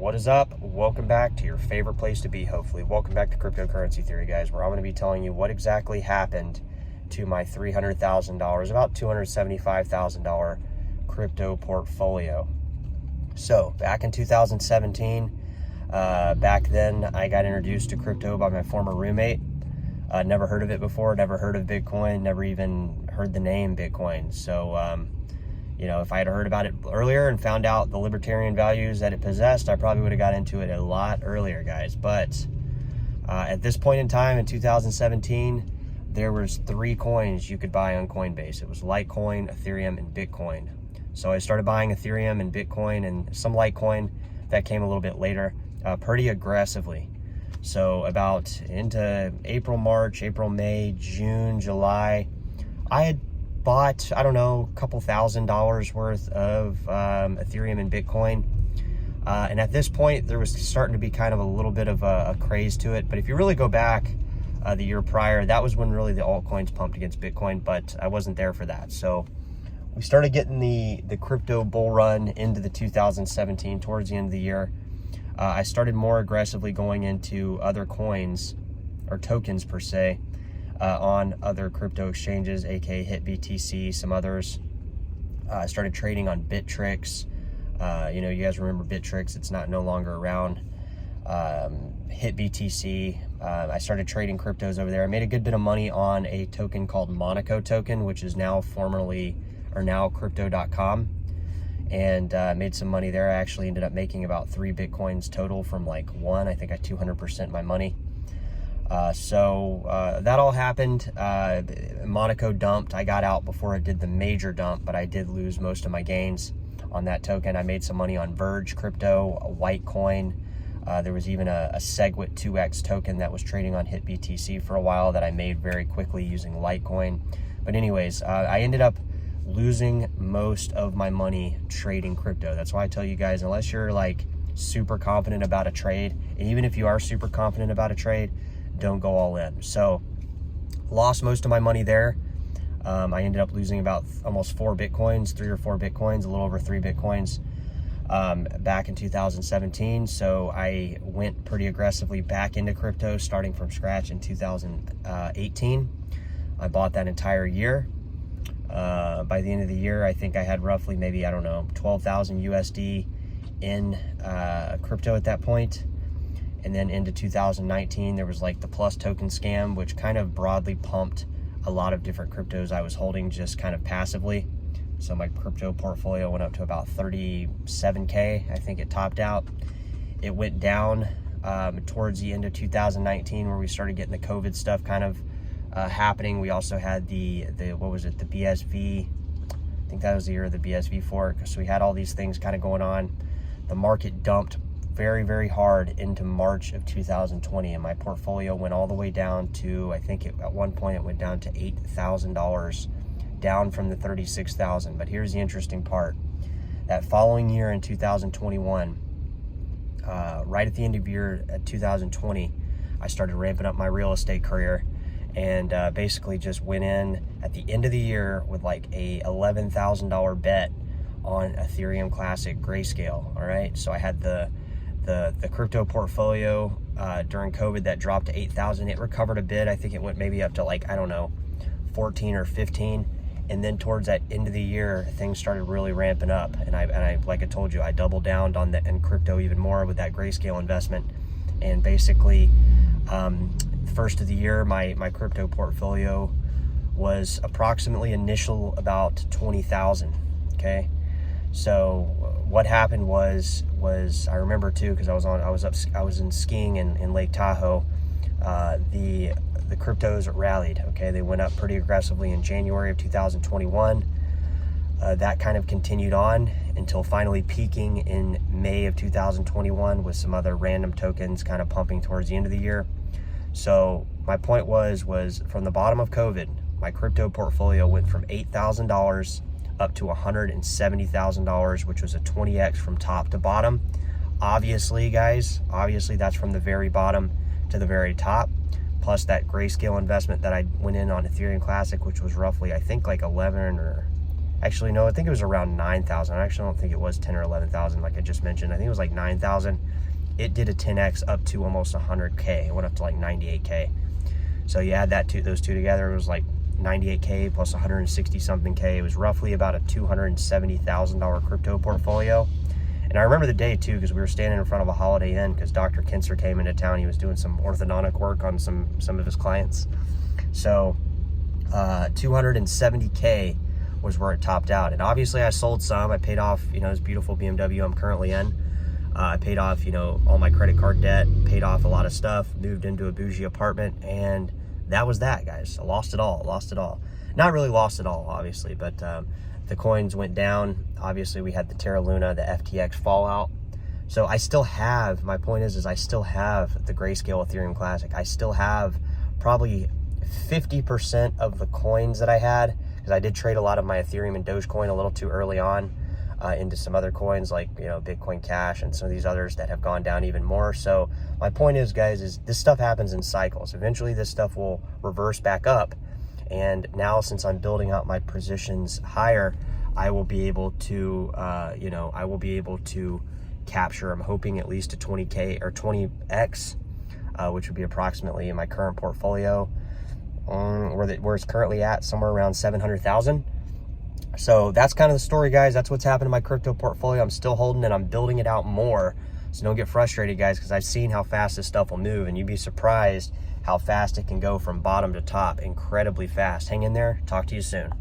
What is up? Welcome back to your favorite place to be, hopefully. Welcome back to Cryptocurrency Theory, guys, where I'm going to be telling you what exactly happened to my $300,000, about $275,000 crypto portfolio. So, back in 2017, back then I got introduced to crypto by my former roommate. Never heard of it before, never heard of Bitcoin, never even heard the name Bitcoin. So, if I had heard about it earlier and found out the libertarian values that it possessed, I probably would have got into it a lot earlier, guys. But at this point in time, in 2017, there was 3 coins you could buy on Coinbase. It was Litecoin, Ethereum, and Bitcoin. So I started buying Ethereum and Bitcoin and some Litecoin that came a little bit later, pretty aggressively. So about into April, March, April, May, June, July, I had bought, I don't know, a couple $1,000s worth of Ethereum and Bitcoin. And at this point, there was starting to be kind of a little bit of a craze to it. But if you really go back the year prior, that was when really the altcoins pumped against Bitcoin, but I wasn't there for that. So we started getting the crypto bull run into the 2017, towards the end of the year. I started more aggressively going into other coins, or tokens per se, on other crypto exchanges, aka HitBTC, some others. I started trading on Bittrex. You guys remember Bittrex, it's no longer around. HitBTC, I started trading cryptos over there. I made a good bit of money on a token called Monaco token, which is now Crypto.com, and made some money there. I actually ended up making about 3 Bitcoins total from like one. I think I 200% my money. So that all happened. Monaco dumped. I got out before it did the major dump, but I did lose most of my gains on that token. I made some money on Verge Crypto, a Whitecoin. There was even a Segwit 2X token that was trading on HitBTC for a while that I made very quickly using Litecoin. But anyways, I ended up losing most of my money trading crypto. That's why I tell you guys, unless you're like super confident about a trade, and even if you are super confident about a trade, don't go all in. So lost most of my money there. I ended up losing about almost 4 Bitcoins, 3 or 4 Bitcoins, a little over 3 Bitcoins back in 2017. So I went pretty aggressively back into crypto starting from scratch in 2018. I bought that entire year. By the end of the year, I think I had roughly maybe, 12,000 USD in crypto at that point. And then into 2019, there was like the Plus token scam, which kind of broadly pumped a lot of different cryptos I was holding just kind of passively. So my crypto portfolio went up to about 37K. I think it topped out. It went down towards the end of 2019, where we started getting the COVID stuff kind of happening. We also had the BSV. I think that was the year of the BSV fork. So we had all these things kind of going on. The market dumped very, very hard into March of 2020, and my portfolio went all the way down to, I think at one point it went down to $8,000, down from the 36,000. But here's the interesting part. That following year in 2021, right at the end of year 2020, I started ramping up my real estate career, and basically just went in at the end of the year with like a $11,000 bet on Ethereum Classic Grayscale. All right, so I had the crypto portfolio during COVID that dropped to 8,000. It recovered a bit. I think it went maybe up to like, 14 or 15. And then towards that end of the year, things started really ramping up. And I like I told you, I doubled down on in crypto even more with that Grayscale investment. And basically, first of the year, my crypto portfolio was approximately initial about 20,000. Okay. So what happened was I remember too, because I was in skiing in Lake Tahoe. The cryptos rallied. Okay, they went up pretty aggressively in January of 2021. That kind of continued on until finally peaking in May of 2021 with some other random tokens kind of pumping towards the end of the year. So my point was from the bottom of COVID, my crypto portfolio went from $8,000 up to $170,000, which was a 20x from top to bottom. Obviously, guys, that's from the very bottom to the very top, plus that Grayscale investment that I went in on Ethereum Classic, which was roughly, I think, like 11 or Actually, no, I think it was around 9,000. I actually don't think it was 10 or 11,000 like I just mentioned. I think it was like 9,000. It did a 10x up to almost 100K. It went up to like 98K. So you add those two together, it was like 98K plus 160 something K. It was roughly about a $270,000 crypto portfolio. And I remember the day too, because we were standing in front of a Holiday Inn because Dr. Kinser came into town. He was doing some orthodontic work on some of his clients. So 270K was where it topped out. And obviously I sold some. I paid off, this beautiful BMW I'm currently in. I paid off, all my credit card debt, paid off a lot of stuff, moved into a bougie apartment, and that was that, guys. I lost it all. Not really lost it all, obviously, but the coins went down. Obviously, we had the Terra Luna, the FTX fallout. So I still have, my point is I still have the Grayscale Ethereum Classic. I still have probably 50% of the coins that I had, because I did trade a lot of my Ethereum and Dogecoin a little too early on into some other coins like, Bitcoin Cash and some of these others that have gone down even more. So my point is, guys, is this stuff happens in cycles. Eventually this stuff will reverse back up. And now, since I'm building out my positions higher, I will be able to, capture, I'm hoping, at least a 20K or 20X, which would be approximately in my current portfolio, where it's currently at, somewhere around 700,000. So that's kind of the story, guys. That's what's happened to my crypto portfolio. I'm still holding it. I'm building it out more. So don't get frustrated, guys, because I've seen how fast this stuff will move, and you'd be surprised how fast it can go from bottom to top. Incredibly fast. Hang in there. Talk to you soon.